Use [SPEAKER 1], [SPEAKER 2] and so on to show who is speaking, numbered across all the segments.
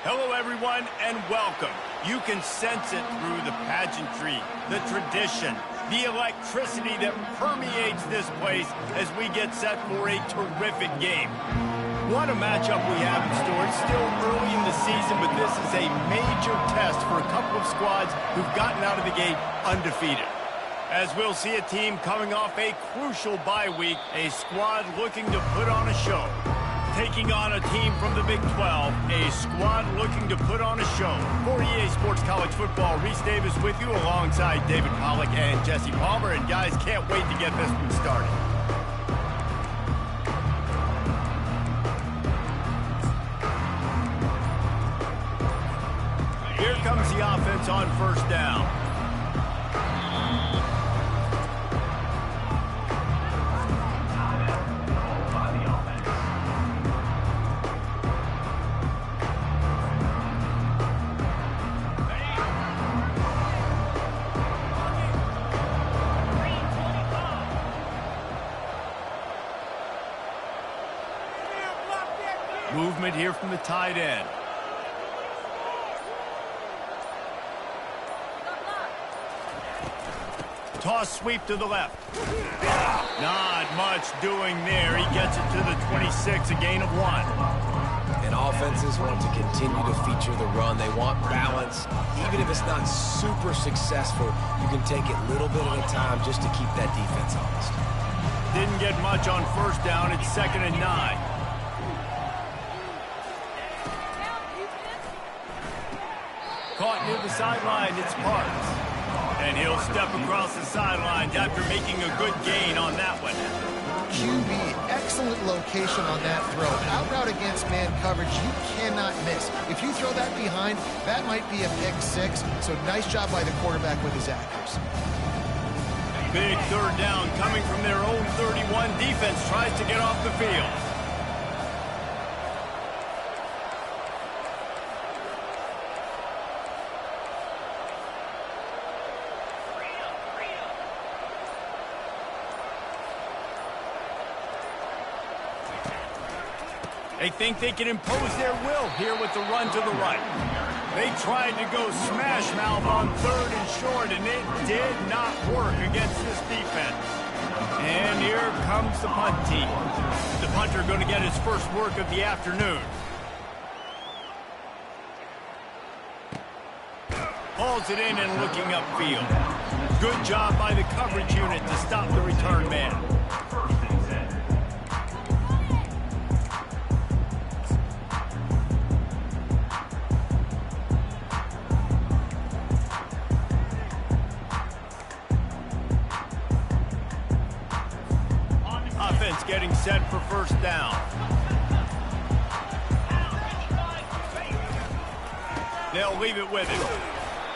[SPEAKER 1] Hello, everyone, and welcome. You can sense it through the pageantry, the tradition, the electricity that permeates this place as we get set for a terrific game. What a matchup we have in store. It's still early in the season, but this is a major test for a couple of squads who've gotten out of the gate undefeated. As we'll see a team coming off a crucial bye week, a squad looking to put on a show. Taking on a team from the Big 12, a squad looking to put on a show. For EA Sports College Football, Reese Davis with you alongside David Pollack and Jesse Palmer. And guys, can't wait to get this one started. Here comes the offense on first down. Movement here from the tight end. Toss sweep to the left. Not much doing there. He gets it to the 26, a gain of 1.
[SPEAKER 2] And offenses want to continue to feature the run. They want balance. Even if it's not super successful, you can take it little bit at a time just to keep that defense honest.
[SPEAKER 1] Didn't get much on first down. It's 2nd and 9. Caught near the sideline, it's Parks. And he'll step across the sidelines after making a good gain on that one.
[SPEAKER 3] QB, excellent location on that throw. Out route against man coverage, you cannot miss. If you throw that behind, that might be a pick 6. So nice job by the quarterback with his accuracy.
[SPEAKER 1] Big 3rd down coming from their own 31. Defense tries to get off the field. They think they can impose their will here with the run to the right. They tried to go smash mouth on 3rd and short, and it did not work against this defense. And here comes the punt team. The punter going to get his first work of the afternoon. Hauls it in and looking upfield. Good job by the coverage unit to stop the return man. Getting set for first down. They'll leave it with him.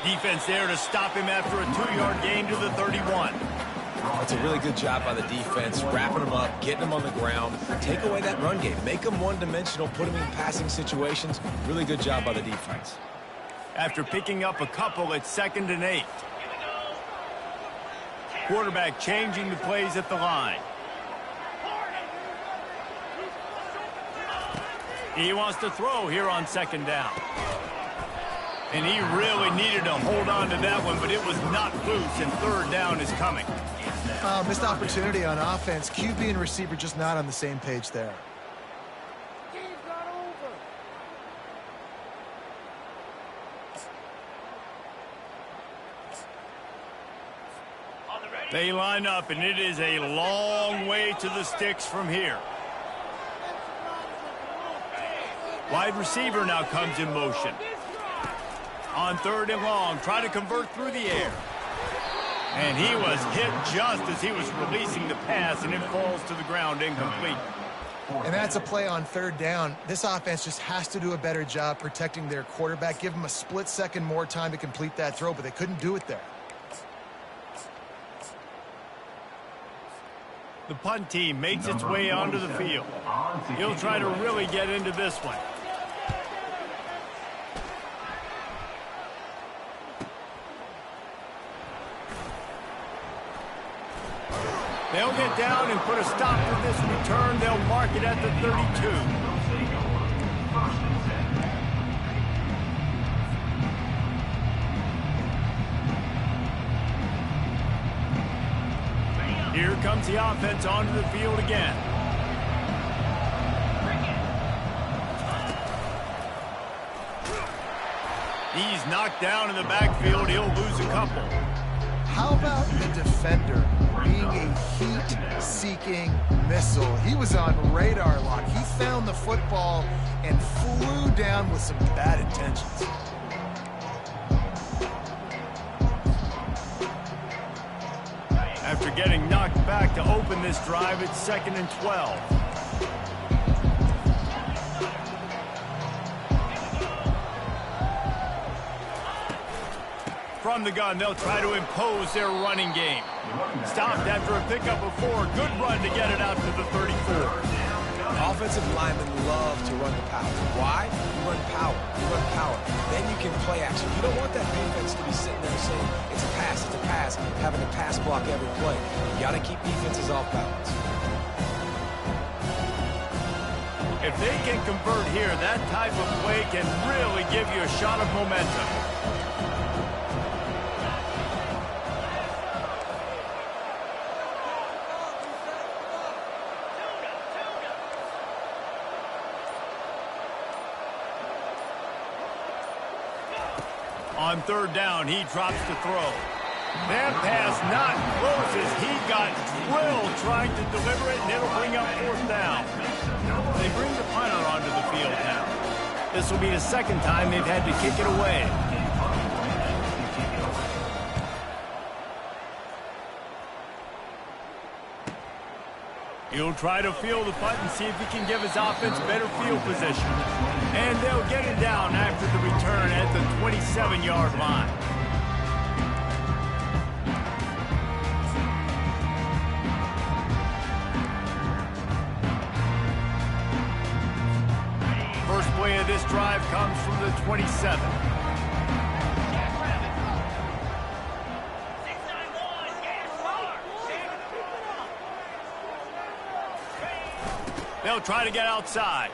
[SPEAKER 1] Defense there to stop him after a 2-yard gain to the 31.
[SPEAKER 2] That's a really good job by the defense, wrapping him up, getting him on the ground. Take away that run game. Make him one-dimensional, put him in passing situations. Really good job by the defense.
[SPEAKER 1] After picking up a couple, it's 2nd and 8. Quarterback changing the plays at the line. He wants to throw here on 2nd down. And he really needed to hold on to that one, but it was not loose, and 3rd down is coming.
[SPEAKER 3] Missed opportunity on offense. QB and receiver just not on the same page there.
[SPEAKER 1] They line up, and it is a long way to the sticks from here. Wide receiver now comes in motion. On 3rd and long, try to convert through the air. And he was hit just as he was releasing the pass, and it falls to the ground incomplete.
[SPEAKER 3] And that's a play on 3rd down. This offense just has to do a better job protecting their quarterback. Give him a split second more time to complete that throw, but they couldn't do it there.
[SPEAKER 1] The punt team makes its way onto the field. He'll try to really get into this one. They'll get down and put a stop to this return. They'll mark it at the 32. Here comes the offense onto the field again. He's knocked down in the backfield. He'll lose a couple.
[SPEAKER 3] How about the defender being a heat-seeking missile? He was on radar lock. He found the football and flew down with some bad intentions.
[SPEAKER 1] After getting knocked back to open this drive, it's 2nd and 12. From the gun, they'll try to impose their running game. Stopped after a pickup of 4. Good run to get it out to the 34.
[SPEAKER 2] Offensive linemen love to run the power. Why? You run power. You run power. Then you can play action. You don't want that defense to be sitting there saying, it's a pass, having to pass block every play. You got to keep defenses off balance.
[SPEAKER 1] If they can convert here, that type of play can really give you a shot of momentum. On 3rd down, he drops to throw. That pass not close as he got drilled trying to deliver it, and it'll bring up 4th down. They bring the punter onto the field now. This will be the 2nd time they've had to kick it away. He'll try to field the punt and see if he can give his offense better field position. And they'll get it down after the return at the 27-yard line. First play of this drive comes from the 27. They'll try to get outside.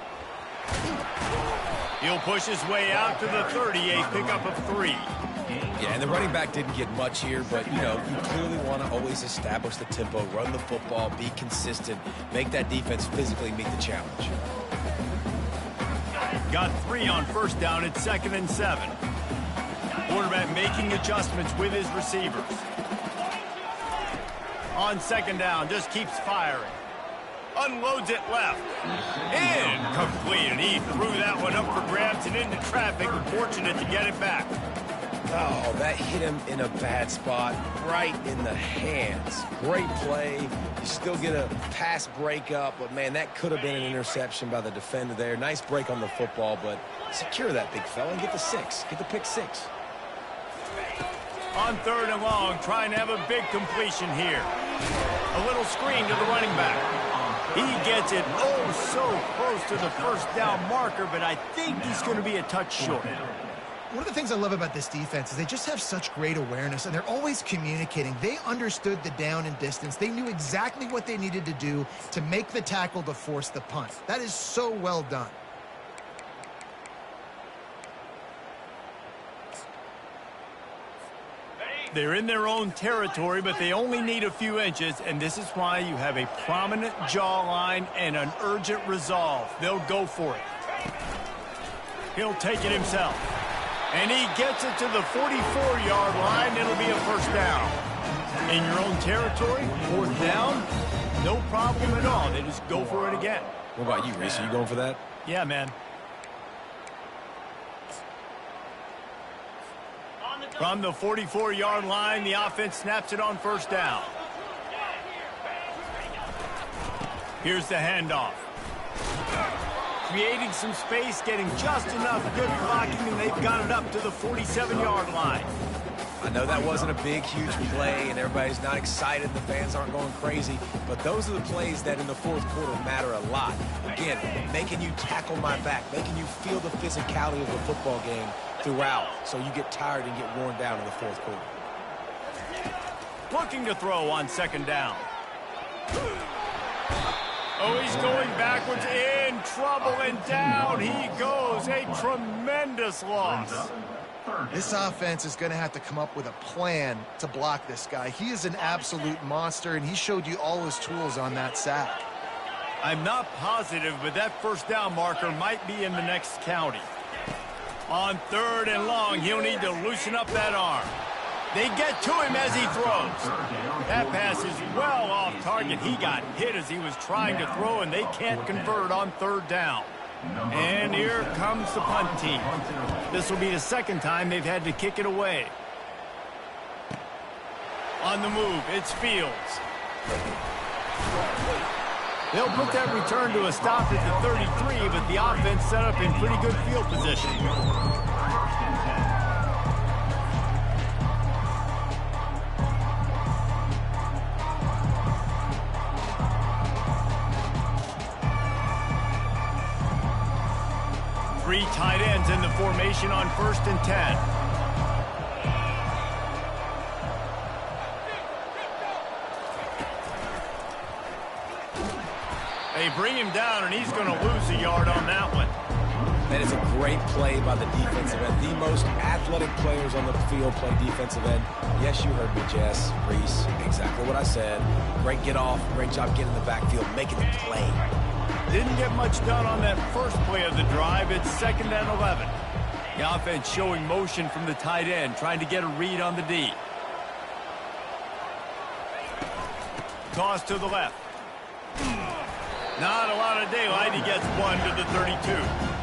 [SPEAKER 1] He'll push his way out to the 38, pickup of 3.
[SPEAKER 2] Yeah, and the running back didn't get much here, but, you know, you clearly want to always establish the tempo, run the football, be consistent, make that defense physically meet the challenge.
[SPEAKER 1] Got 3 on 1st down at 2nd and 7. Quarterback making adjustments with his receivers. On 2nd down, just keeps firing. Unloads it left. Incomplete, and he threw that one up for grabs and into traffic. Fortunate to get it back.
[SPEAKER 2] Oh, that hit him in a bad spot, right in the hands. Great play. You still get a pass breakup, but, man, that could have been an interception by the defender there. Nice break on the football, but secure that big fella and get the 6. Get the pick 6.
[SPEAKER 1] On 3rd and long, trying to have a big completion here. A little screen to the running back. He gets it so close to the 1st down marker, but I think he's going to be a touch short.
[SPEAKER 3] One of the things I love about this defense is they just have such great awareness, and they're always communicating. They understood the down and distance. They knew exactly what they needed to do to make the tackle to force the punt. That is so well done.
[SPEAKER 1] They're in their own territory, but they only need a few inches, and this is why you have a prominent jawline and an urgent resolve. They'll go for it. He'll take it himself. And he gets it to the 44-yard line. It'll be a 1st down. In your own territory, 4th down, no problem at all. They just go for it again.
[SPEAKER 2] What about you, Reese? Are you going for that?
[SPEAKER 1] Yeah, man. From the 44-yard line, the offense snaps it on 1st down. Here's the handoff. Creating some space, getting just enough good blocking, and they've got it up to the 47-yard line.
[SPEAKER 2] I know that wasn't a big, huge play, and everybody's not excited. The fans aren't going crazy, but those are the plays that in the 4th quarter matter a lot. Again, making you tackle my back, making you feel the physicality of the football game throughout, so you get tired and get worn down in the 4th quarter.
[SPEAKER 1] Looking to throw on 2nd down. Oh, he's going backwards, in trouble, and down he goes. A tremendous loss.
[SPEAKER 3] This offense is going to have to come up with a plan to block this guy. He is an absolute monster, and he showed you all his tools on that sack.
[SPEAKER 1] I'm not positive, but that first down marker might be in the next county. On 3rd and long, he'll need to loosen up that arm. They get to him as he throws. That pass is well off target. He got hit as he was trying to throw, and they can't convert on 3rd down. And here comes the punt team. This will be the second time they've had to kick it away. On the move, it's Fields. They'll put that return to a stop at the 33, but the offense set up in pretty good field position. Three tight ends in the formation on 1st and 10. They bring him down, and he's going to lose a yard on that one.
[SPEAKER 2] That is a great play by the defensive end. The most athletic players on the field play defensive end. Yes, you heard me, Jess, Reese. Exactly what I said. Great get off. Great job getting in the backfield, making the play.
[SPEAKER 1] Didn't get much done on that first play of the drive. It's 2nd and 11. The offense showing motion from the tight end, trying to get a read on the D. Toss to the left. Not a lot of daylight. He gets one to the 32.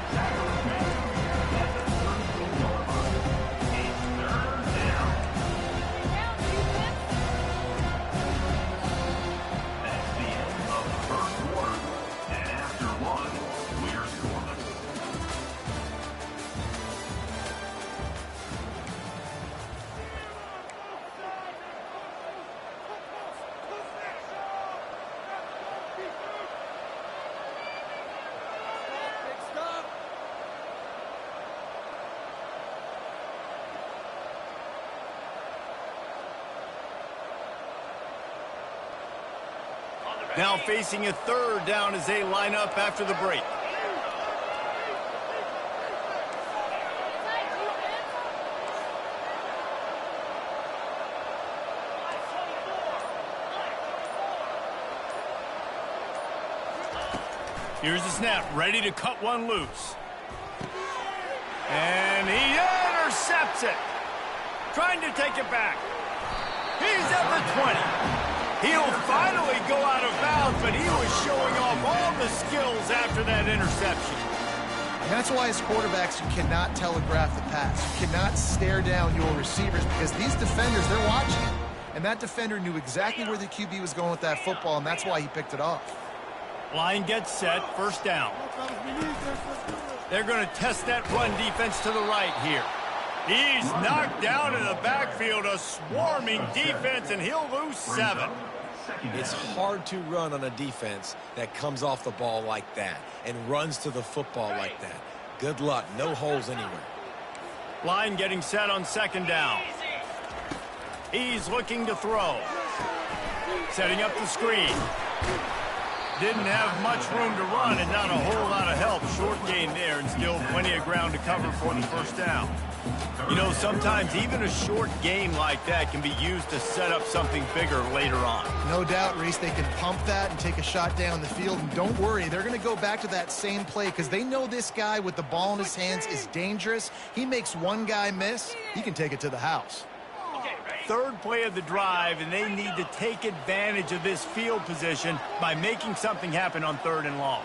[SPEAKER 1] Now facing a 3rd down as they line up after the break. Here's the snap, ready to cut one loose. And he intercepts it. Trying to take it back. He's at the 20. He'll finally go out of bounds, but he was showing off all the skills after that interception.
[SPEAKER 3] And that's why as quarterbacks, you cannot telegraph the pass. You cannot stare down your receivers because these defenders, they're watching you. And that defender knew exactly where the QB was going with that football, and that's why he picked it off.
[SPEAKER 1] Line gets set, 1st down. They're going to test that run defense to the right here. He's knocked down in the backfield, a swarming defense, and he'll lose 7.
[SPEAKER 2] It's hard to run on a defense that comes off the ball like that and runs to the football like that. Good luck. No holes anywhere.
[SPEAKER 1] Line getting set on 2nd down. He's looking to throw. Setting up the screen. Didn't have much room to run and not a whole lot of help. Short gain there and still plenty of ground to cover for the 1st down. You know, sometimes even a short gain like that can be used to set up something bigger later on.
[SPEAKER 3] No doubt, Reese, they can pump that and take a shot down the field. And don't worry, they're going to go back to that same play because they know this guy with the ball in his hands is dangerous. He makes one guy miss, he can take it to the house.
[SPEAKER 1] 3rd play of the drive, and they need to take advantage of this field position by making something happen on 3rd and long.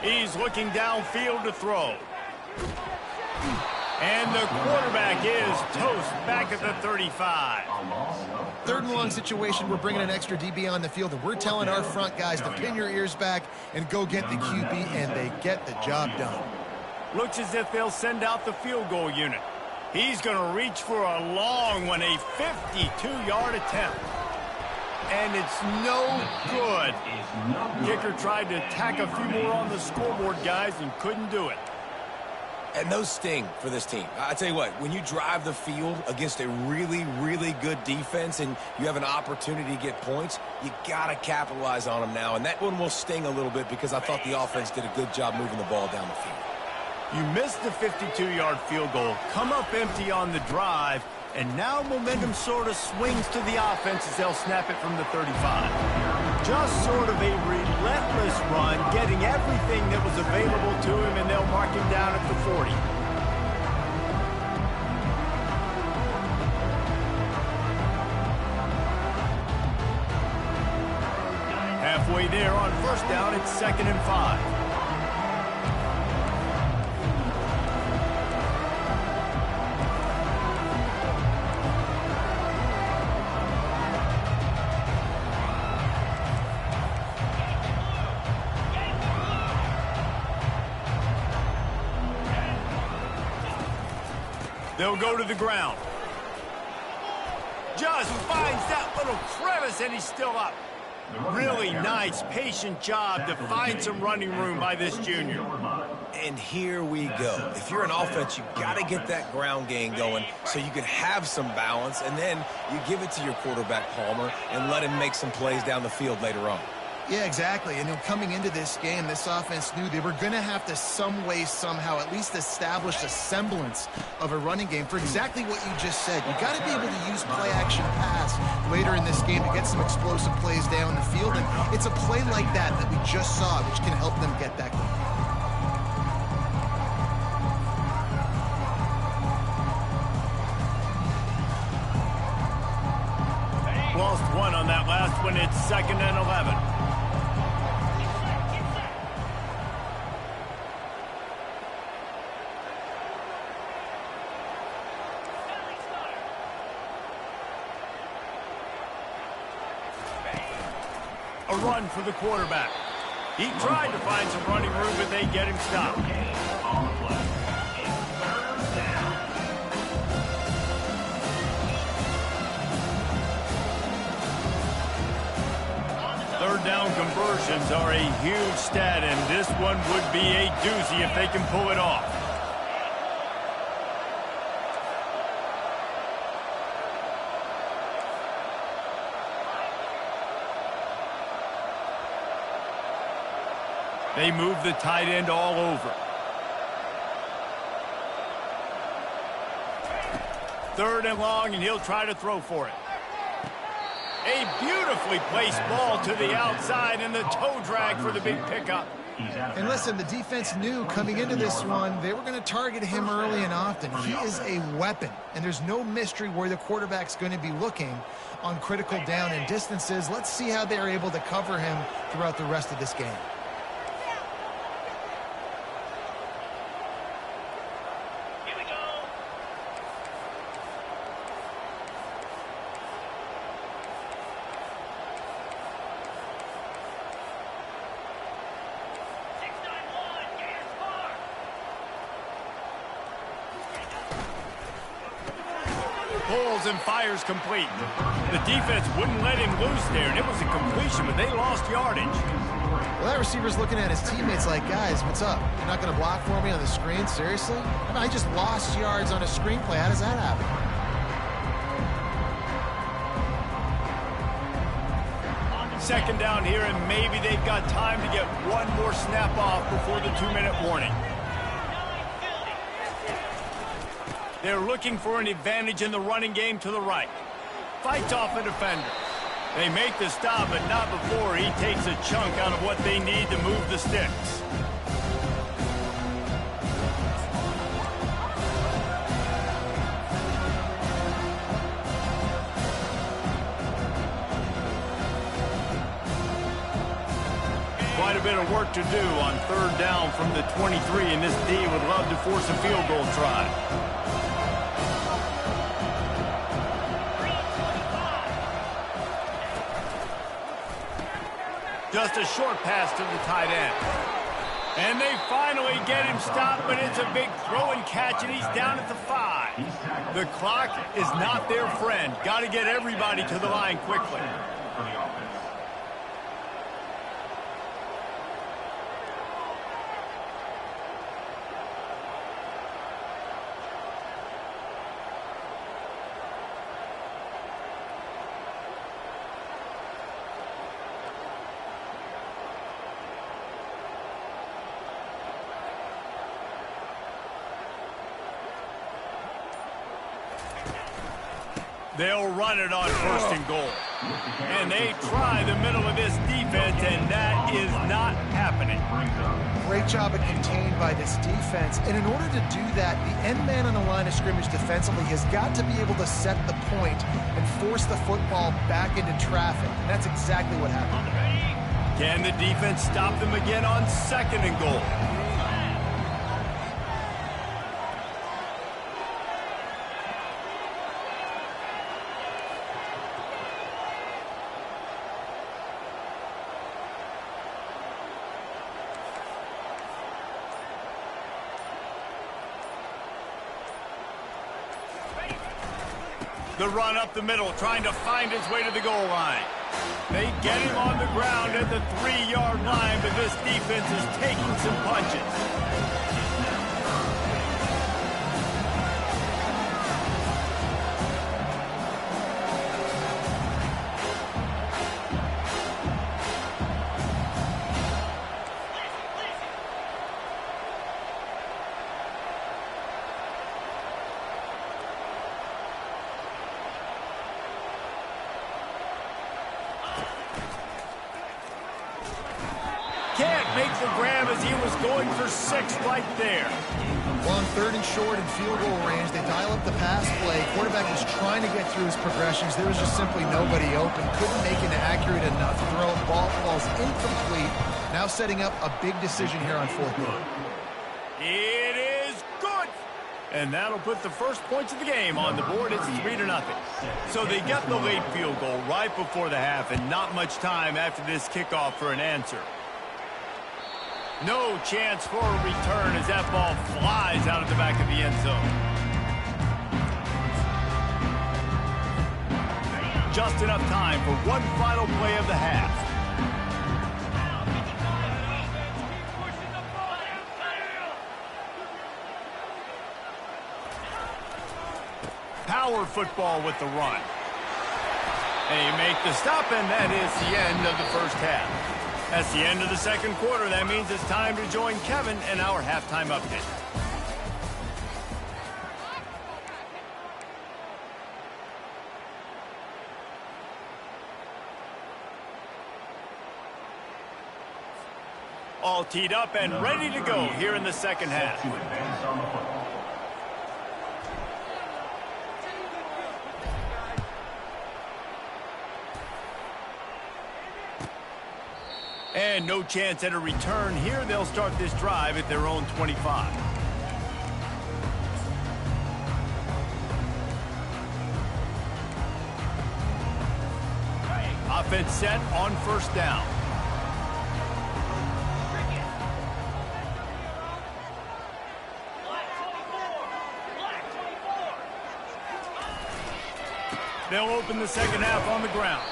[SPEAKER 1] He's looking downfield to throw. And the quarterback is toast back at the 35.
[SPEAKER 3] 3rd and long situation, we're bringing an extra DB on the field, and we're telling our front guys to pin your ears back and go get the QB, and they get the job done.
[SPEAKER 1] Looks as if they'll send out the field goal unit. He's going to reach for a long one, a 52-yard attempt. And it's no good. Kicker tried to tack a few more on the scoreboard, guys, and couldn't do it.
[SPEAKER 2] And those sting for this team. I tell you what, when you drive the field against a really, really good defense and you have an opportunity to get points, you got to capitalize on them now. And that one will sting a little bit because I thought the offense did a good job moving the ball down the field.
[SPEAKER 1] You missed the 52-yard field goal, come up empty on the drive, and now momentum sort of swings to the offense as they'll snap it from the 35. Just sort of a relentless run, getting everything that was available to him, and they'll mark him down at the 40. Halfway there on first down, it's 2nd and 5. They'll go to the ground. Just finds that little crevice, and he's still up. Really nice, patient job to find some running room by this junior.
[SPEAKER 2] And here we go. If you're an offense, you've got to get that ground game going so you can have some balance, and then you give it to your quarterback, Palmer, and let him make some plays down the field later on.
[SPEAKER 3] Yeah, exactly. And coming into this game, this offense knew they were going to have to some way, somehow, at least establish a semblance of a running game for exactly what you just said. You got to be able to use play-action pass later in this game to get some explosive plays down the field. And it's a play like that that we just saw, which can help them get that going.
[SPEAKER 1] Lost one on that last one. It's 2nd and 11. A run for the quarterback. He tried to find some running room, but they get him stopped. Third down conversions are a huge stat, and this one would be a doozy if they can pull it off. They move the tight end all over. Third and long, and he'll try to throw for it. A beautifully placed ball to the outside, and the toe drag for the big pickup.
[SPEAKER 3] And listen, the defense knew coming into this one, they were going to target him early and often. He is a weapon, and there's no mystery where the quarterback's going to be looking on critical down and distances. Let's see how they're able to cover him throughout the rest of this game.
[SPEAKER 1] Pulls and fires complete. The defense wouldn't let him loose there, and it was a completion, but they lost yardage.
[SPEAKER 3] Well, that receiver's looking at his teammates like, guys, what's up? You're not going to block for me on the screen? Seriously? I mean, I just lost yards on a screenplay. How does that happen?
[SPEAKER 1] Second down here, and maybe they've got time to get one more snap off before the 2-minute warning. They're looking for an advantage in the running game to the right. Fights off a defender. They make the stop, but not before he takes a chunk out of what they need to move the sticks. Quite a bit of work to do on third down from the 23, and this D would love to force a field goal try. Just a short pass to the tight end. And they finally get him stopped, but it's a big throw and catch, and he's down at the 5. The clock is not their friend. Got to get everybody to the line quickly. They'll run it on first and goal. And they try the middle of this defense, and that is not happening.
[SPEAKER 3] Great job at contained by this defense. And in order to do that, the end man on the line of scrimmage defensively has got to be able to set the point and force the football back into traffic. And that's exactly what happened.
[SPEAKER 1] Can the defense stop them again on second and goal? The run up the middle, trying to find his way to the goal line. They get him on the ground at the 3-yard line, but this defense is taking some punches. Can't make the grab as he was going for 6 right there.
[SPEAKER 3] Well, on third and short and field goal range, they dial up the pass play. Quarterback was trying to get through his progressions. There was just simply nobody open. Couldn't make an accurate enough throw. Ball falls incomplete. Now setting up a big decision here on fourth down.
[SPEAKER 1] It is good. And that'll put the first points of the game on the board. It's 3-0. So they get the late field goal right before the half, and not much time after this kickoff for an answer. No chance for a return as that ball flies out of the back of the end zone. Just enough time for one final play of the half. Power football with the run. They make the stop, and that is the end of the first half. That's the end of the second quarter. That means it's time to join Kevin in our halftime update. All teed up and ready to go here in the second half. And no chance at a return here. They'll start this drive at their own 25. Offense set on first down. They'll open the second half on the ground.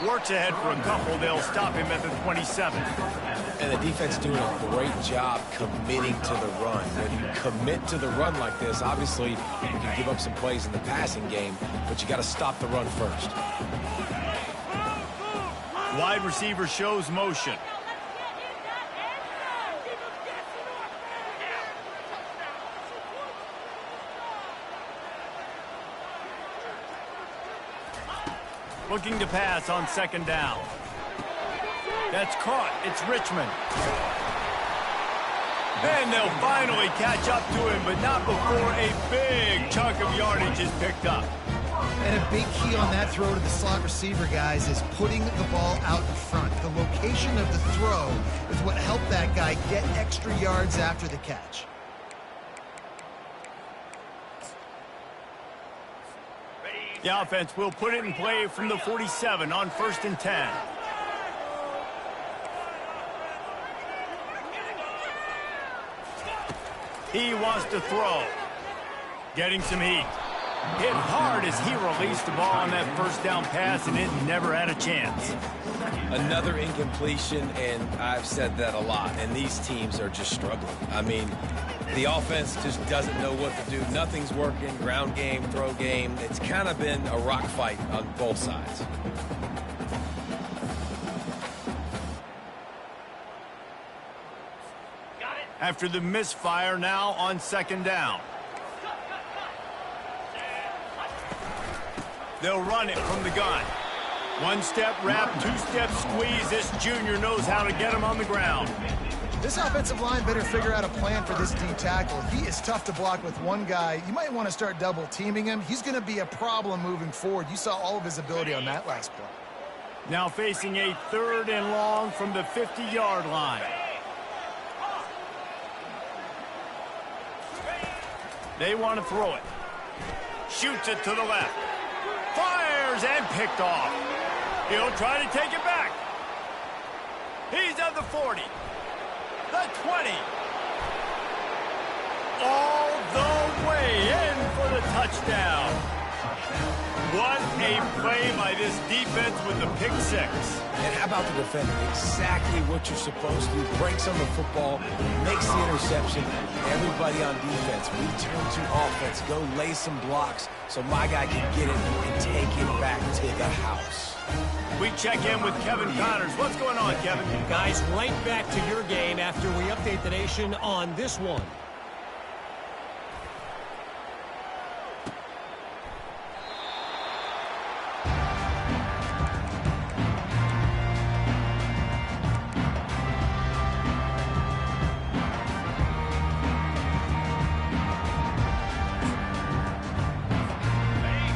[SPEAKER 1] Works ahead for a couple. They'll stop him at the 27.
[SPEAKER 2] And the defense doing a great job committing to the run. When you commit to the run like this, obviously you can give up some plays in the passing game, but you got to stop the run first.
[SPEAKER 1] Wide receiver shows motion. Looking to pass on second down. That's caught. It's Richmond. Then they'll finally catch up to him, but not before a big chunk of yardage is picked up.
[SPEAKER 3] And a big key on that throw to the slot receiver, guys, is putting the ball out in front. The location of the throw is what helped that guy get extra yards after the catch.
[SPEAKER 1] The offense will put it in play from the 47 on 1st and 10. He wants to throw. Getting some heat. Hit hard as he released the ball on that first down pass, and it never had a chance.
[SPEAKER 2] Another incompletion, and I've said that a lot, and these teams are just struggling. I mean, the offense just doesn't know what to do. Nothing's working. Ground game, throw game. It's kind of been a rock fight on both sides.
[SPEAKER 1] After the misfire, now on second down. They'll run it from the gun. One-step wrap, two-step squeeze. This junior knows how to get him on the ground.
[SPEAKER 3] This offensive line better figure out a plan for this D tackle. He is tough to block with one guy. You might want to start double-teaming him. He's going to be a problem moving forward. You saw all of his ability on that last play.
[SPEAKER 1] Now facing a 3rd and long from the 50-yard line. They want to throw it. Shoots it to the left. Fires and picked off. He'll try to take it back. He's at the 40. The 20. All the way in for the touchdown. What a play by this defense with the pick 6.
[SPEAKER 2] And how about the defender? Exactly what you're supposed to do. Breaks on the football, makes the interception. Everybody on defense, return to offense. Go lay some blocks so my guy can get it and take it back to the house.
[SPEAKER 1] We check in with Kevin Connors. What's going on, Kevin?
[SPEAKER 4] Guys, right back to your game after we update the nation on this one.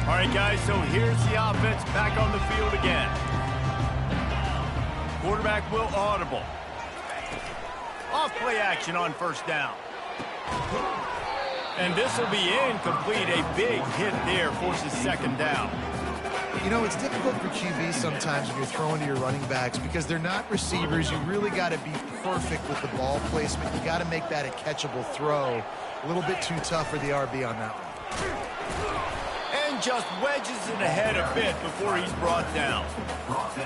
[SPEAKER 1] All right, guys, so here's the offense back on the field again. Quarterback will audible. Off play action on 1st down. And this will be incomplete. A big hit there forces 2nd down.
[SPEAKER 3] You know, it's difficult for QBs sometimes when you're throwing to your running backs because they're not receivers. You really got to be perfect with the ball placement. You got to make that a catchable throw. A little bit too tough for the RB on that one.
[SPEAKER 1] Just wedges it ahead a bit before he's brought down.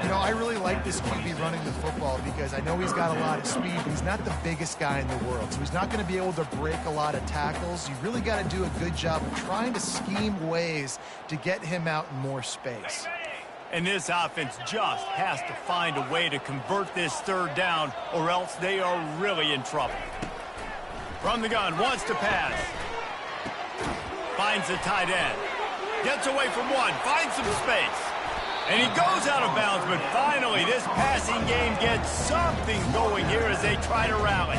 [SPEAKER 3] You know, I really like this QB running the football because I know he's got a lot of speed, but he's not the biggest guy in the world, so he's not going to be able to break a lot of tackles. You really got to do a good job of trying to scheme ways to get him out in more space.
[SPEAKER 1] And this offense just has to find a way to convert this 3rd down, or else they are really in trouble. From the gun, wants to pass. Finds the tight end. Gets away from one, finds some space. And he goes out of bounds, but finally this passing game gets something going here as they try to rally.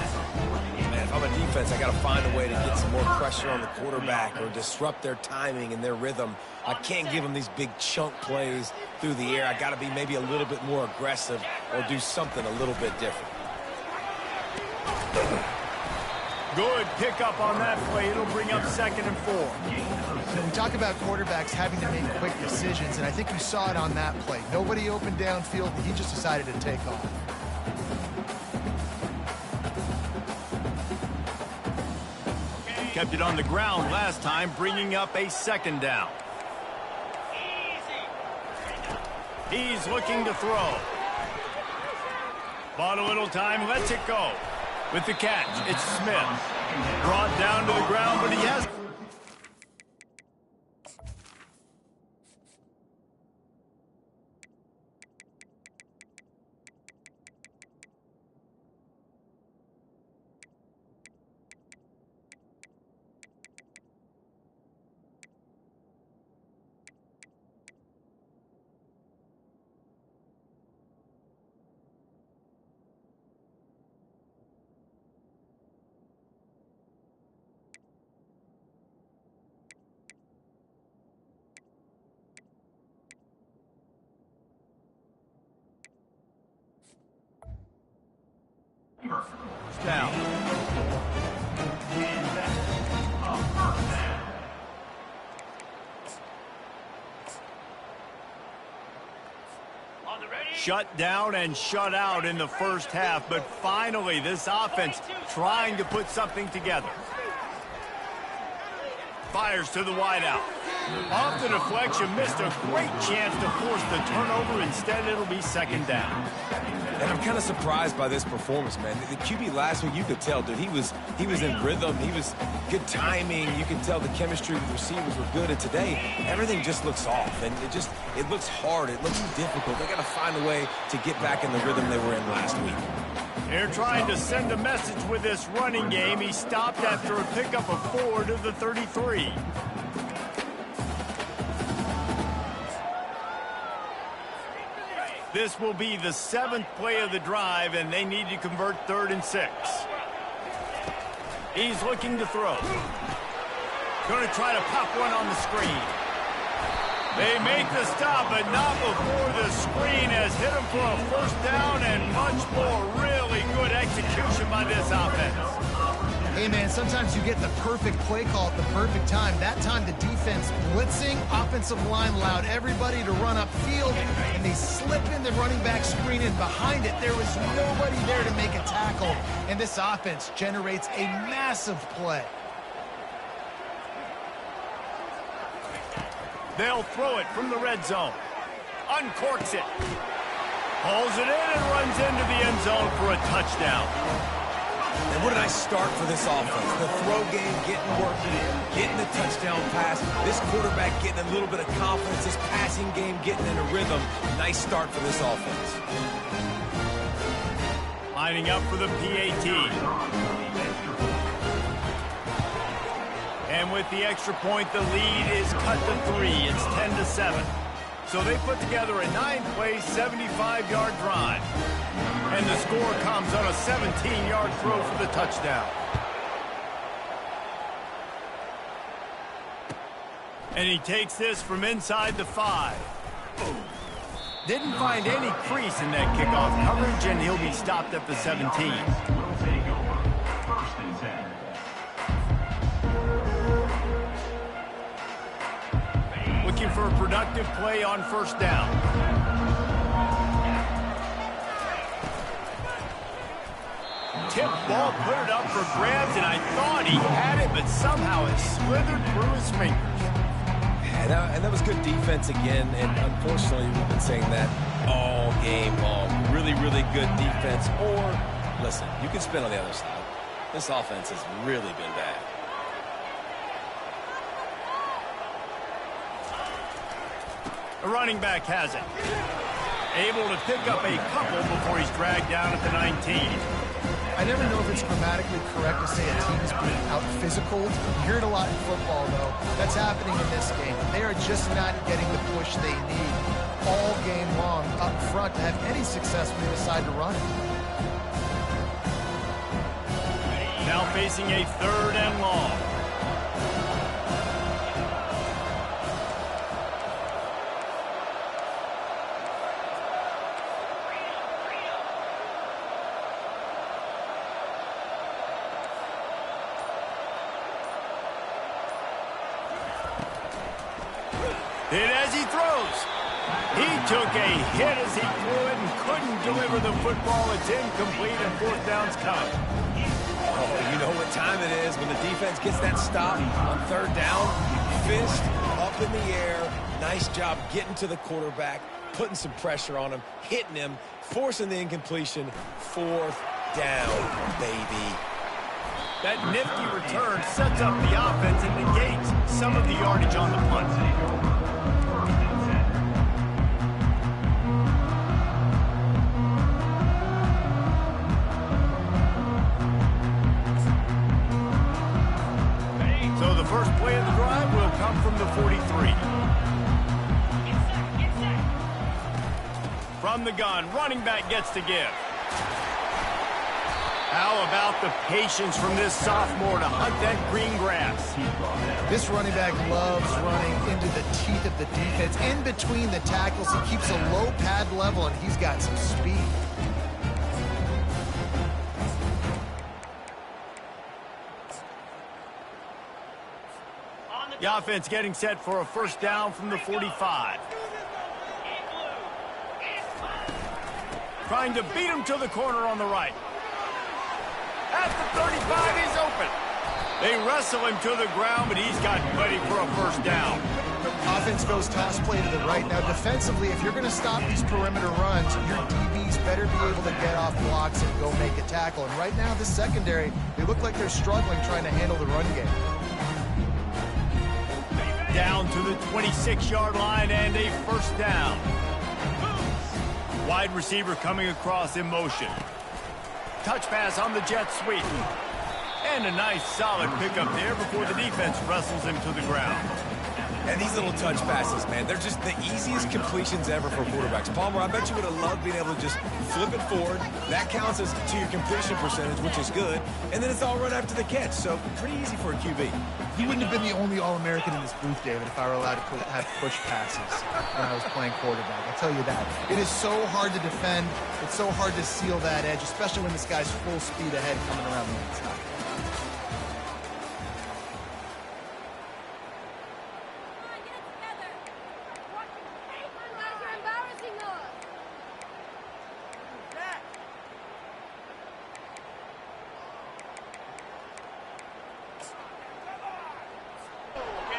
[SPEAKER 2] Man, if I'm a defense, I got to find a way to get some more pressure on the quarterback or disrupt their timing and their rhythm. I can't give them these big chunk plays through the air. I got to be maybe a little bit more aggressive or do something a little bit different.
[SPEAKER 1] Good pickup on that play. It'll bring up 2nd and 4.
[SPEAKER 3] We talk about quarterbacks having to make quick decisions, and I think you saw it on that play. Nobody opened downfield, and he just decided to take off.
[SPEAKER 1] Kept it on the ground last time, bringing up a 2nd down. He's looking to throw. Bought a little time, lets it go. With the catch, it's Smith. Brought down to the ground, but he has... down. Shut down and shut out in the 1st half, but finally this offense trying to put something together. Fires to the wideout. Off the deflection, missed a great chance to force the turnover. Instead, it'll be 2nd down.
[SPEAKER 2] And I'm kind of surprised by this performance, man. The QB last week, you could tell, dude, he was in rhythm. He was good timing. You could tell the chemistry with receivers were good. And today, everything just looks off. And it looks hard. It looks difficult. They got to find a way to get back in the rhythm they were in last week.
[SPEAKER 1] They're trying to send a message with this running game. He stopped after a pickup of 4 to the 33. This will be the 7th play of the drive, and they need to convert 3rd and 6. He's looking to throw. Going to try to pop one on the screen. They make the stop, but not before the screen has hit him for a first down and much more. Really good execution by this offense.
[SPEAKER 3] Hey, man, sometimes you get the perfect play call at the perfect time. That time, the defense blitzing, offensive line allowed everybody to run upfield, and they slip in the running back screen, and behind it, there was nobody there to make a tackle, and this offense generates a massive play.
[SPEAKER 1] They'll throw it from the red zone. Uncorks it. Pulls it in and runs into the end zone for a touchdown.
[SPEAKER 2] And what a nice start for this offense. The throw game getting working, getting the touchdown pass. This quarterback getting a little bit of confidence. This passing game getting in a rhythm. Nice start for this offense.
[SPEAKER 1] Lining up for the PAT. And with the extra point, the lead is cut to 3. It's 10-7. So they put together a 9-play, 75-yard drive. And the score comes on a 17-yard throw for the touchdown. And he takes this from inside the 5. Didn't find any crease in that kickoff coverage, and he'll be stopped at the 17. Looking for a productive play on first down. Tip ball, put it up for grabs, and I thought he had it, but somehow it slithered through his fingers.
[SPEAKER 2] And that was good defense again, and unfortunately we've been saying that all game long. Really, really good defense. Or, listen, you can spin on the other side. This offense has really been bad.
[SPEAKER 1] The running back has it. Able to pick up a couple before he's dragged down at the 19.
[SPEAKER 3] I never know if it's grammatically correct to say a team is being out-physicaled. You hear it a lot in football, though. That's happening in this game. They are just not getting the push they need all game long up front to have any success when they decide to run it.
[SPEAKER 1] Now facing a 3rd and long. Hit as he throws. He took a hit as he threw it and couldn't deliver the football. It's incomplete and 4th down's coming.
[SPEAKER 2] Oh, you know what time it is when the defense gets that stop on 3rd down. Fist up in the air. Nice job getting to the quarterback, putting some pressure on him, hitting him, forcing the incompletion. 4th down, baby.
[SPEAKER 1] That nifty return sets up the offense and negates some of the yardage on the punt. So the first play of the drive will come from the 43. From the gun, running back gets to give. How about the patience from this sophomore to hunt that green grass?
[SPEAKER 3] This running back loves running into the teeth of the defense. In between the tackles, he keeps a low pad level, and he's got some speed.
[SPEAKER 1] The offense getting set for a first down from the 45. Trying to beat him to the corner on the right. At the 35, he's open. They wrestle him to the ground, but he's got ready for a first down.
[SPEAKER 3] Offense goes toss play to the right. Now, defensively, if you're going to stop these perimeter runs, your DBs better be able to get off blocks and go make a tackle. And right now, this secondary, they look like they're struggling trying to handle the run game.
[SPEAKER 1] Down to the 26-yard line and a first down. Wide receiver coming across in motion. Touch pass on the jet sweep. And a nice solid pickup there before the defense wrestles him to the ground.
[SPEAKER 2] And these little touch passes, man, they're just the easiest completions ever for quarterbacks. Palmer, I bet you would have loved being able to just flip it forward. That counts as to your completion percentage, which is good. And then it's all run after the catch, so pretty easy for a QB.
[SPEAKER 3] He wouldn't have been the only All-American in this booth, David, if I were allowed to have push passes when I was playing quarterback. I'll tell you that. It is so hard to defend. It's so hard to seal that edge, especially when this guy's full speed ahead coming around the inside.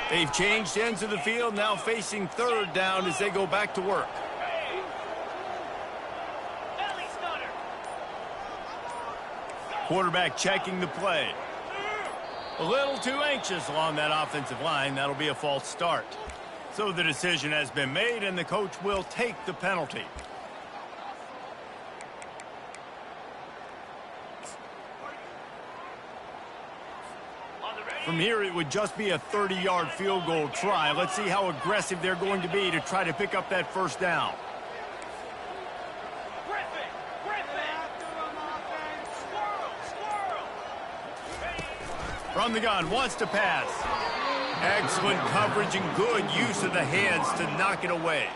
[SPEAKER 1] They've changed ends of the field, now facing third down as they go back to work. Quarterback checking the play. A little too anxious along that offensive line. That'll be a false start. So the decision has been made, and the coach will take the penalty. From here, it would just be a 30-yard field goal try. Let's see how aggressive they're going to be to try to pick up that first down. From the gun, wants to pass. Excellent coverage and good use of the hands to knock it away.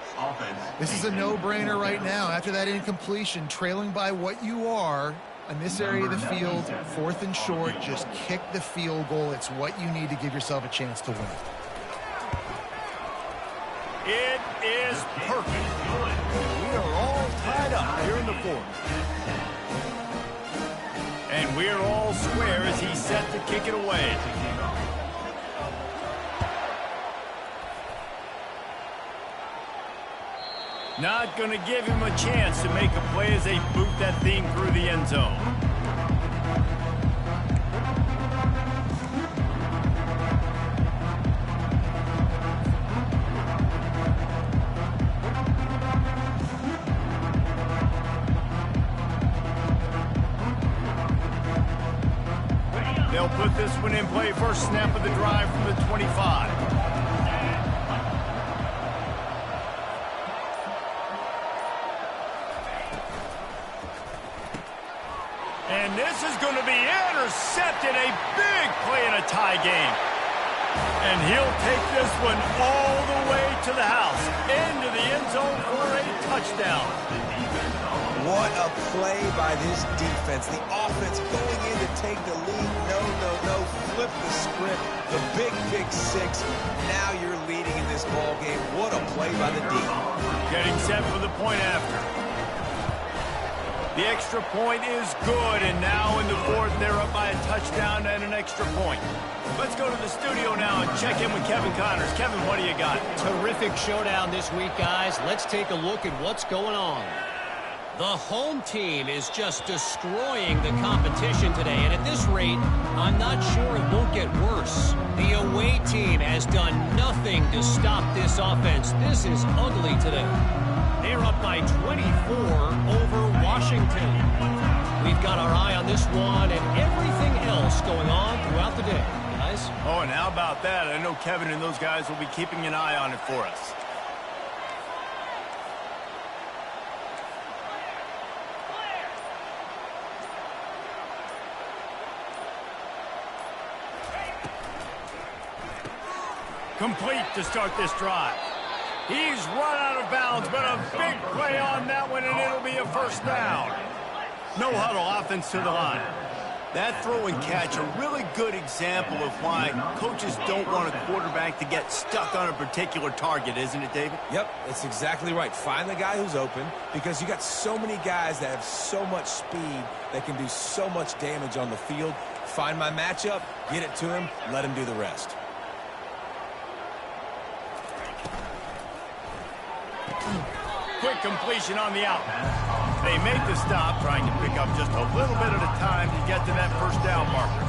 [SPEAKER 3] This is a no-brainer right now. After that incompletion, trailing by what you are, in this area of the field, 4th and short, just kick the field goal. It's what you need to give yourself a chance to win.
[SPEAKER 1] It is perfect. We are all tied up here in the 4th. And we're all square as he's set to kick it away. Not going to give him a chance to make a play as they boot that thing through the end zone. They'll put this one in play. First snap of the drive from the 25. And this is going to be intercepted. A big play in a tie game. And he'll take this one all the way to the house. Into the end zone for a touchdown.
[SPEAKER 2] What a play by this defense. The offense going in to take the lead. No. Flip the script. The big pick six. Now you're leading in this ball game. What a play by the D.
[SPEAKER 1] Getting set for the point after. The extra point is good, and now in the 4th, they're up by a touchdown and an extra point. Let's go to the studio now and check in with Kevin Connors. Kevin, what do you got?
[SPEAKER 4] Terrific showdown this week, guys. Let's take a look at what's going on. The home team is just destroying the competition today, and at this rate, I'm not sure it won't get worse. The away team has done nothing to stop this offense. This is ugly today. They're up by 24 over Washington. We've got our eye on this one and everything else going on throughout the day, guys.
[SPEAKER 1] Oh, and how about that? I know Kevin and those guys will be keeping an eye on it for us. Complete to start this drive. He's run out of bounds, but a big play on that one, and it'll be a first down. No huddle offense to the line. That throw and catch, a really good example of why coaches don't want a quarterback to get stuck on a particular target, isn't it, David?
[SPEAKER 2] Yep, that's exactly right. Find the guy who's open, because you got so many guys that have so much speed that can do so much damage on the field. Find my matchup, get it to him, let him do the rest.
[SPEAKER 1] Quick completion on the out. They make the stop, trying to pick up just a little bit at a time to get to that first down marker.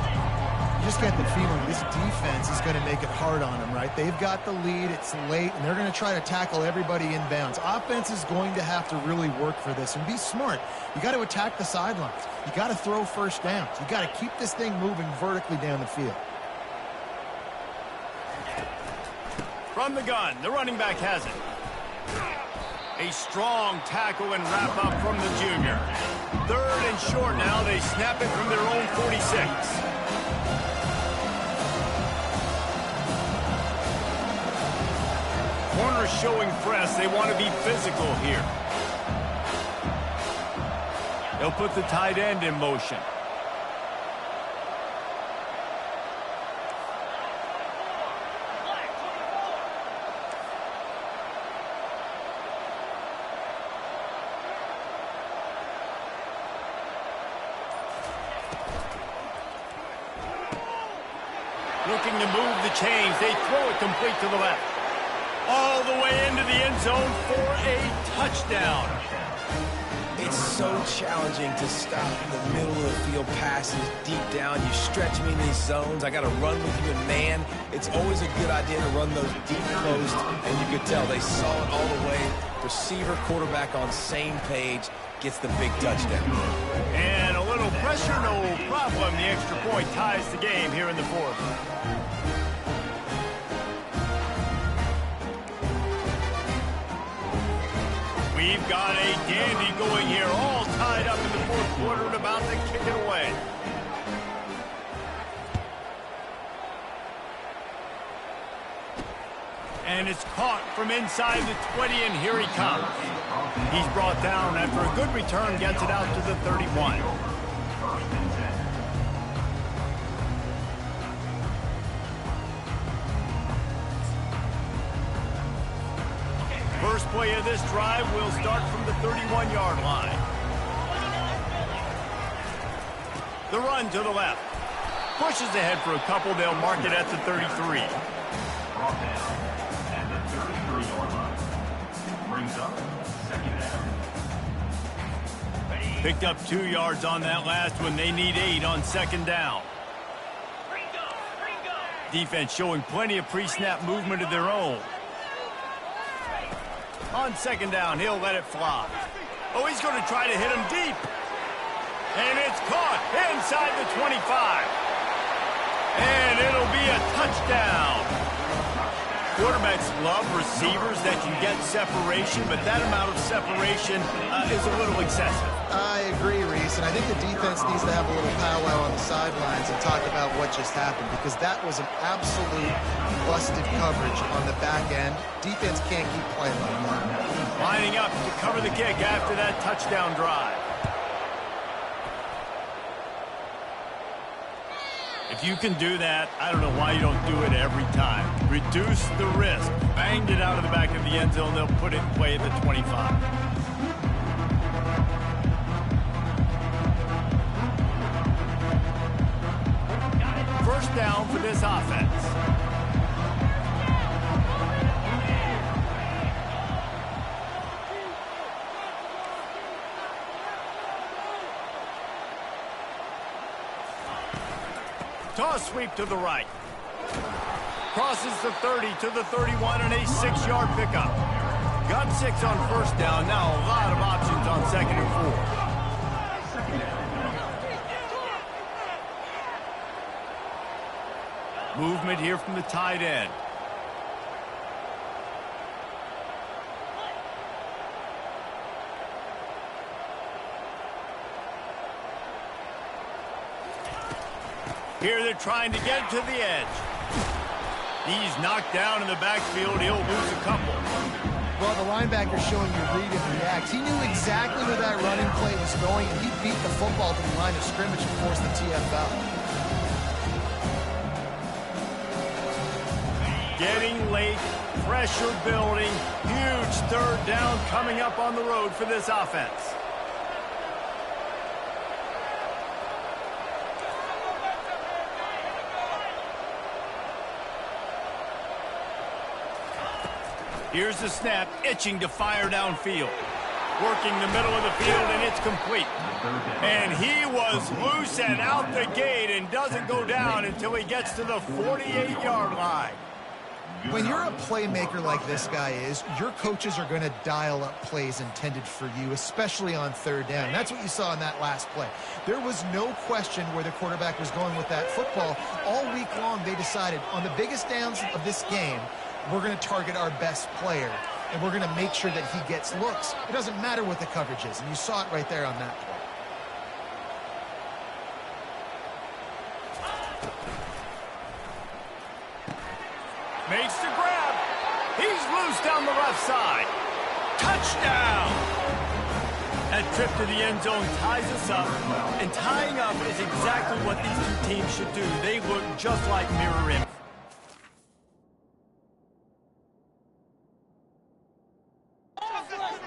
[SPEAKER 3] You just get the feeling this defense is going to make it hard on them, right? They've got the lead, it's late, and they're going to try to tackle everybody in bounds. Offense is going to have to really work for this and be smart. You got to attack the sidelines. You got to throw first downs. You got to keep this thing moving vertically down the field.
[SPEAKER 1] From the gun, the running back has it. A strong tackle and wrap-up from the junior. 3rd and short now. They snap it from their own 46. Corner showing press. They want to be physical here. They'll put the tight end in motion. Looking to move the chains. They throw it complete to the left. All the way into the end zone for a touchdown.
[SPEAKER 2] It's so challenging to stop the middle of the field passes deep down. You stretch me in these zones. I got to run with you in man. It's always a good idea to run those deep posts, and you could tell they saw it all the way. Receiver, quarterback on same page, gets the big touchdown.
[SPEAKER 1] And a little pressure, no problem. The extra point ties the game here in the 4th. We've got a dandy going here, all tied up in the 4th quarter and about to kick it away. And it's caught from inside the 20, and here he comes. He's brought down after a good return, gets it out to the 31. First play of this drive will start from the 31-yard line. The run to the left. Pushes ahead for a couple. They'll mark it at the 33.
[SPEAKER 5] And the 33-yard line brings up second down.
[SPEAKER 1] Picked up 2 yards on that last one. They need 8 on second down. Defense showing plenty of pre-snap movement of their own. On second down, he'll let it fly. Oh, he's going to try to hit him deep. And it's caught inside the 25. And it'll be a touchdown. Quarterbacks love receivers that can get separation, but that amount of separation is a little excessive.
[SPEAKER 3] I agree, Reese, and I think the defense needs to have a little powwow on the sidelines and talk about what just happened, because that was an absolute busted coverage on the back end. Defense can't keep playing like that.
[SPEAKER 1] Lining up to cover the kick after that touchdown drive. If you can do that, I don't know why you don't do it every time. Reduce the risk. Banged it out of the back of the end zone. They'll put it in play at the 25. First down for this offense. Toss sweep to the right. Crosses the 30 to the 31 and a 6-yard pickup. Got 6 on first down. Now a lot of options on second and 4. Movement here from the tight end. Here they're trying to get to the edge. He's knocked down in the backfield. He'll lose a couple.
[SPEAKER 3] Well, the linebacker's showing you read and react. He knew exactly where that running play was going, and he beat the football to the line of scrimmage and forced the TFL.
[SPEAKER 1] Getting late, pressure building, huge third down coming up on the road for this offense. Here's the snap, itching to fire downfield. Working the middle of the field, and it's complete. And he was loose and out the gate and doesn't go down until he gets to the 48-yard line.
[SPEAKER 3] When you're a playmaker like this guy is, your coaches are going to dial up plays intended for you, especially on third down. That's what you saw in that last play. There was no question where the quarterback was going with that football. All week long, they decided on the biggest downs of this game, we're going to target our best player, and we're going to make sure that he gets looks. It doesn't matter what the coverage is, and you saw it right there on that play.
[SPEAKER 1] Makes the grab. He's loose down the left side. Touchdown! That trip to the end zone ties us up, and tying up is exactly what these two teams should do. They look just like mirror image.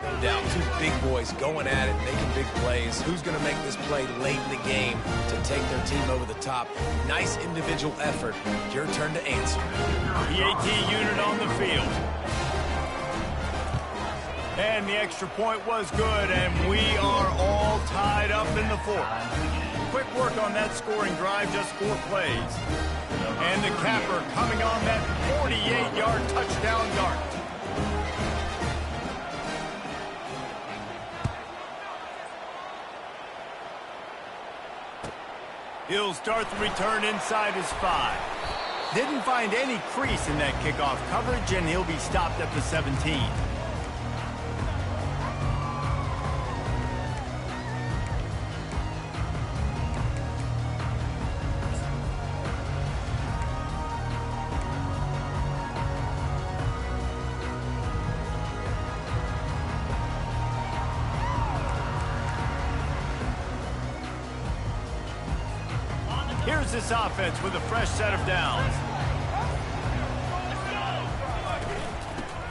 [SPEAKER 2] No doubt, two big boys going at it, making big plays. Who's going to make this play late in the game to take their team over the top? Nice individual effort. Your turn to answer.
[SPEAKER 1] PAT unit on the field. And the extra point was good, and we are all tied up in the fourth. Quick work on that scoring drive, just 4 plays. And the capper coming on that 48-yard touchdown dart. He'll start the return inside his 5. Didn't find any crease in that kickoff coverage, and he'll be stopped at the 17. Here's this offense with a fresh set of downs.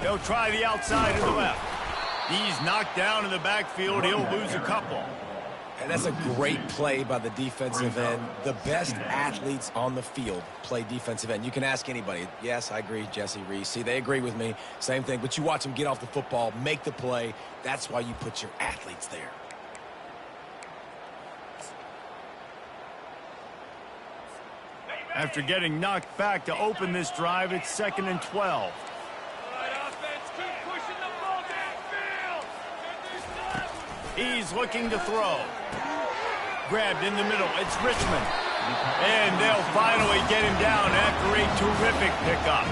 [SPEAKER 1] They'll try the outside to the left. He's knocked down in the backfield. He'll lose a couple.
[SPEAKER 2] And that's a great play by the defensive end. The best athletes on the field play defensive end. You can ask anybody. Yes, I agree, Jesse Reese. See, they agree with me. Same thing. But you watch them get off the football, make the play. That's why you put your athletes there.
[SPEAKER 1] After getting knocked back to open this drive, it's 2nd and 12. He's looking to throw. Grabbed in the middle. It's Richmond. And they'll finally get him down after a terrific pickup.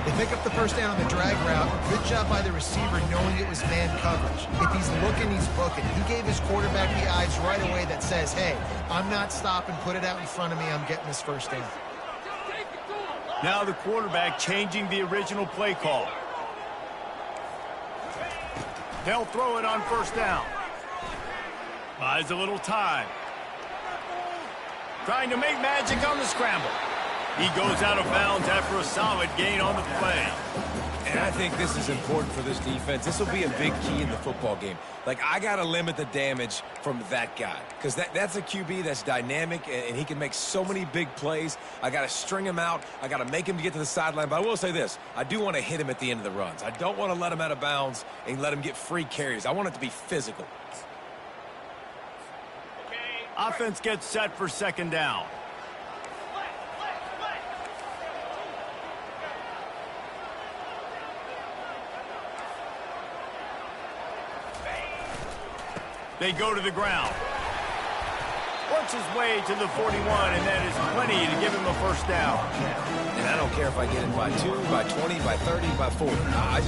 [SPEAKER 3] They pick up the first down on the drag route. Good job by the receiver knowing it was man coverage. If he's looking, he's booking. He gave his quarterback the eyes right away that says, hey, I'm not stopping, put it out in front of me, I'm getting this first down.
[SPEAKER 1] Now the quarterback changing the original play call. They'll throw it on first down. Buys a little time. Trying to make magic on the scramble. He goes out of bounds after a solid gain on the play.
[SPEAKER 2] And I think this is important for this defense. This will be a big key in the football game. Like, I got to limit the damage from that guy. Because that's a QB that's dynamic, and he can make so many big plays. I got to string him out. I got to make him get to the sideline. But I will say this. I do want to hit him at the end of the runs. I don't want to let him out of bounds and let him get free carries. I want it to be physical.
[SPEAKER 1] Offense gets set for 2nd down. They go to the ground. Works his way to the 41, and that is plenty to give him a first down.
[SPEAKER 2] And I don't care if I get it by 2, by 20, by 30, by 40. I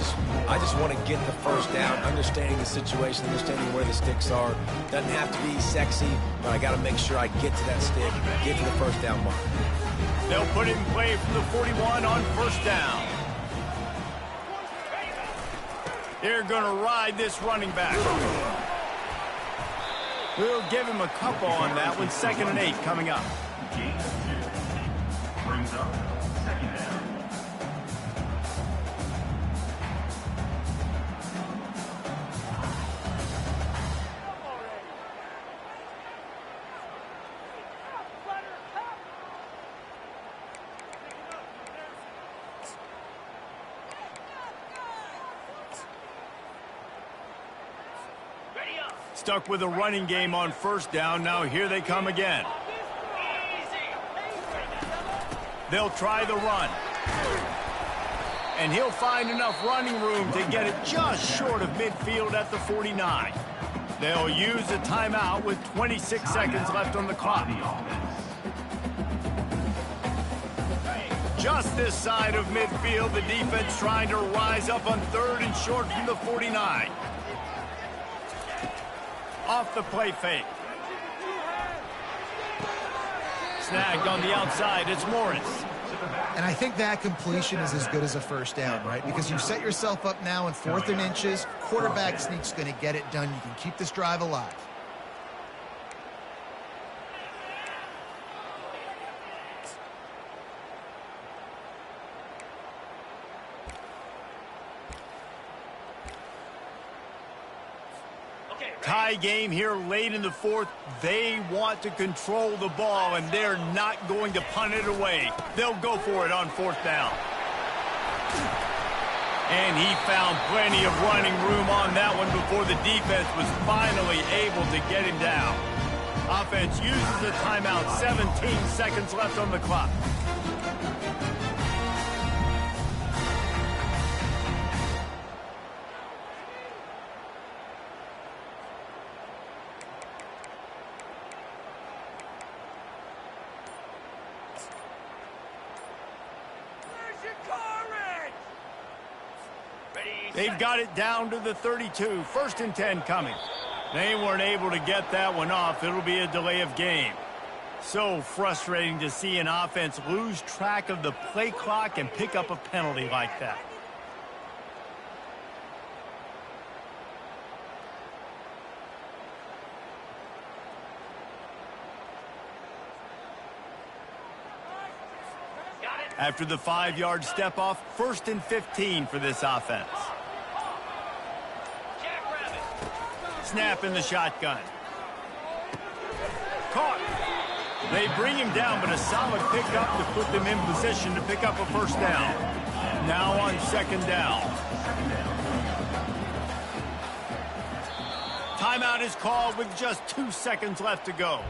[SPEAKER 2] just want to get the first down, understanding the situation, understanding where the sticks are. Doesn't have to be sexy, but I got to make sure I get to that stick, get to the first down mark.
[SPEAKER 1] They'll put it in play from the 41 on first down. They're going to ride this running back. We'll give him a couple on that one. 2nd and 8 coming up.
[SPEAKER 5] Brings up 2nd down.
[SPEAKER 1] Stuck with a running game on first down. Now here they come again. They'll try the run. And he'll find enough running room to get it just short of midfield at the 49. They'll use a timeout with 26 seconds left on the clock. just this side of midfield. The defense trying to rise up on 3rd and short from the 49. Off the play fake. Snagged on the outside. It's Morris.
[SPEAKER 3] And I think that completion is as good as a first down, right? Because you've set yourself up now in 4th and inches. Quarterback sneak's going to get it done. You can keep this drive alive.
[SPEAKER 1] Tie game here late in the 4th. They want to control the ball, and they're not going to punt it away. They'll go for it on 4th down. And he found plenty of running room on that one before the defense was finally able to get him down. Offense uses a timeout. 17 seconds left on the clock. They've got it down to the 32. 1st and 10 coming. They weren't able to get that one off. It'll be a delay of game. So frustrating to see an offense lose track of the play clock and pick up a penalty like that. After the 5-yard step off, 1st and 15 for this offense. Snap in the shotgun. Caught. They bring him down, but a solid pickup to put them in position to pick up a 1st down. Now on 2nd down. Timeout is called with just 2 seconds left to go.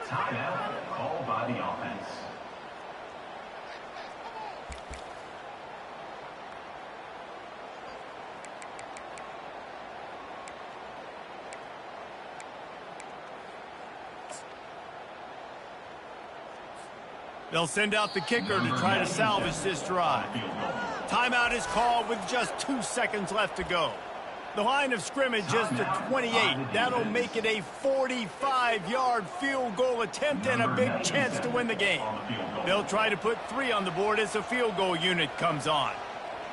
[SPEAKER 5] Timeout called by the offense.
[SPEAKER 1] They'll send out the kicker to try to salvage this drive. Timeout is called with just 2 seconds left to go. The line of scrimmage is to 28. That'll make it a 45-yard field goal attempt and a big chance to win the game. They'll try to put 3 on the board as the field goal unit comes on.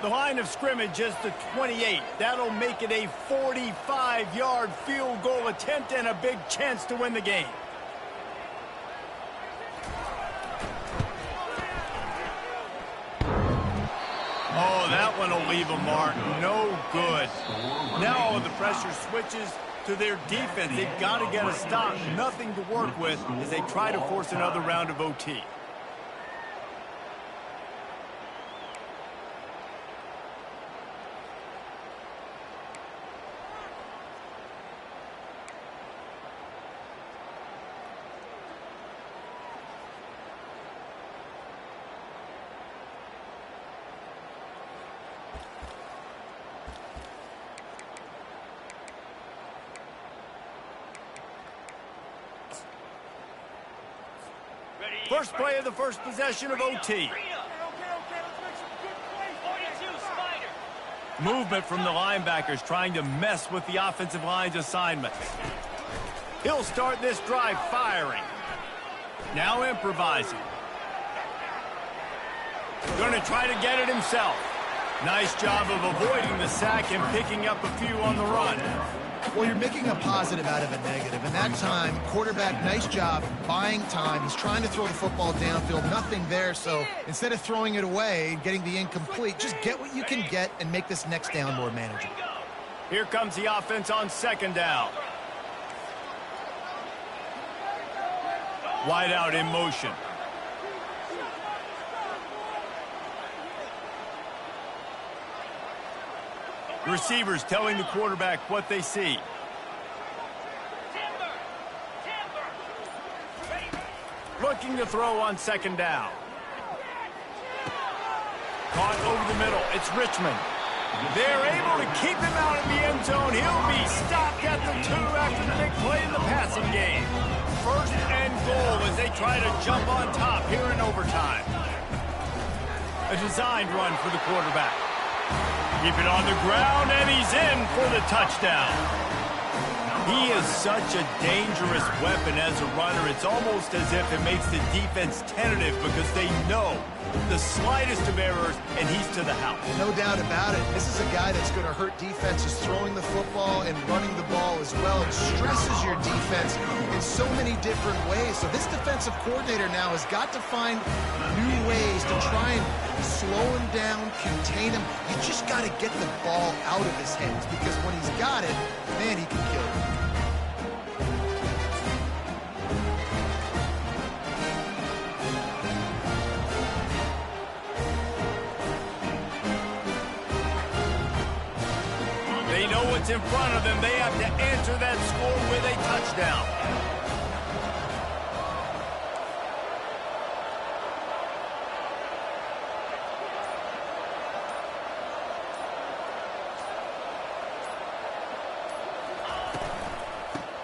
[SPEAKER 1] The line of scrimmage is to 28. That'll make it a 45-yard field goal attempt and a big chance to win the game. Oh, that one will leave a mark. No good. Now the pressure switches to their defense. They've got to get a stop. Nothing to work with as they try to force another round of OT. First play of the first possession of OT. Movement from the linebackers trying to mess with the offensive line's assignments. He'll start this drive firing. Now improvising. Going to try to get it himself. Nice job of avoiding the sack and picking up a few on the run.
[SPEAKER 3] Well, you're making a positive out of a negative. And that time, quarterback, nice job buying time. He's trying to throw the football downfield. Nothing there. So instead of throwing it away, getting the incomplete, just get what you can get and make this next down more manageable.
[SPEAKER 1] Here comes the offense on 2nd down. Wide out in motion. Receivers telling the quarterback what they see. Looking to throw on 2nd down. Caught over the middle. It's Richmond. They're able to keep him out of the end zone. He'll be stopped at the 2 after the big play in the passing game. 1st and goal as they try to jump on top here in overtime. A designed run for the quarterback. Keep it on the ground, and he's in for the touchdown. He is such a dangerous weapon as a runner. It's almost as if it makes the defense tentative because they know the slightest of errors, and he's to the house.
[SPEAKER 3] No doubt about it. This is a guy that's going to hurt defenses throwing the football and running the ball as well. It stresses your defense in so many different ways. So this defensive coordinator now has got to find new ways to try and slow him down, contain him. You just got to get the ball out of his hands because when he's got it, man, he can kill you.
[SPEAKER 1] What's in front of them, they have to answer that score with a touchdown.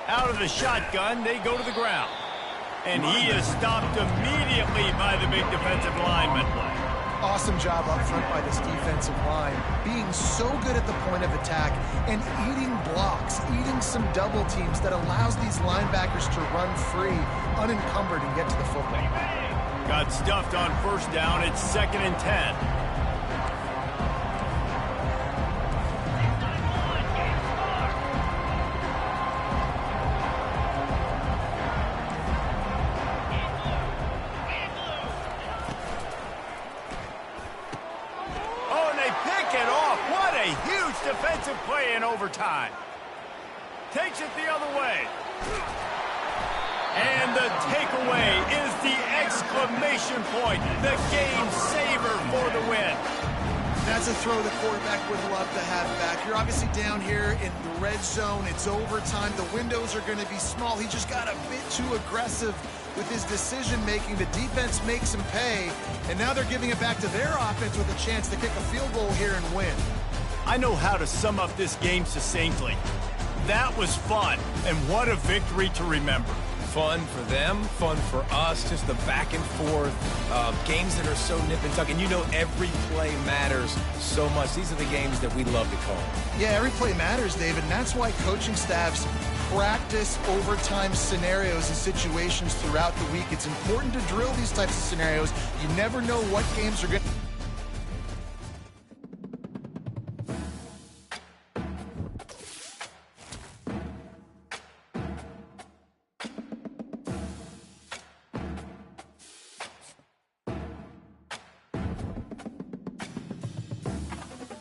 [SPEAKER 1] Out of the shotgun, they go to the ground. And he is stopped immediately by the big defensive lineman.
[SPEAKER 3] Awesome job up front by this defensive line, being so good at the point of attack and eating blocks, eating some double teams that allows these linebackers to run free, unencumbered, and get to the football.
[SPEAKER 1] Got stuffed on first down. It's 2nd and 10. Defensive play in overtime. Takes it the other way. And the takeaway is the exclamation point. The game saver for the win.
[SPEAKER 3] That's a throw the quarterback would love to have back. You're obviously down here in the red zone. It's overtime. The windows are going to be small. He just got a bit too aggressive with his decision-making. The defense makes him pay, and now they're giving it back to their offense with a chance to kick a field goal here and win.
[SPEAKER 1] I know how to sum up this game succinctly. That was fun, and what a victory to remember.
[SPEAKER 2] Fun for them, fun for us, just the back and forth, games that are so nip and tuck, and you know every play matters so much. These are the games that we love to call.
[SPEAKER 3] Yeah, every play matters, David, and that's why coaching staffs practice overtime scenarios and situations throughout the week. It's important to drill these types of scenarios. You never know what games are going to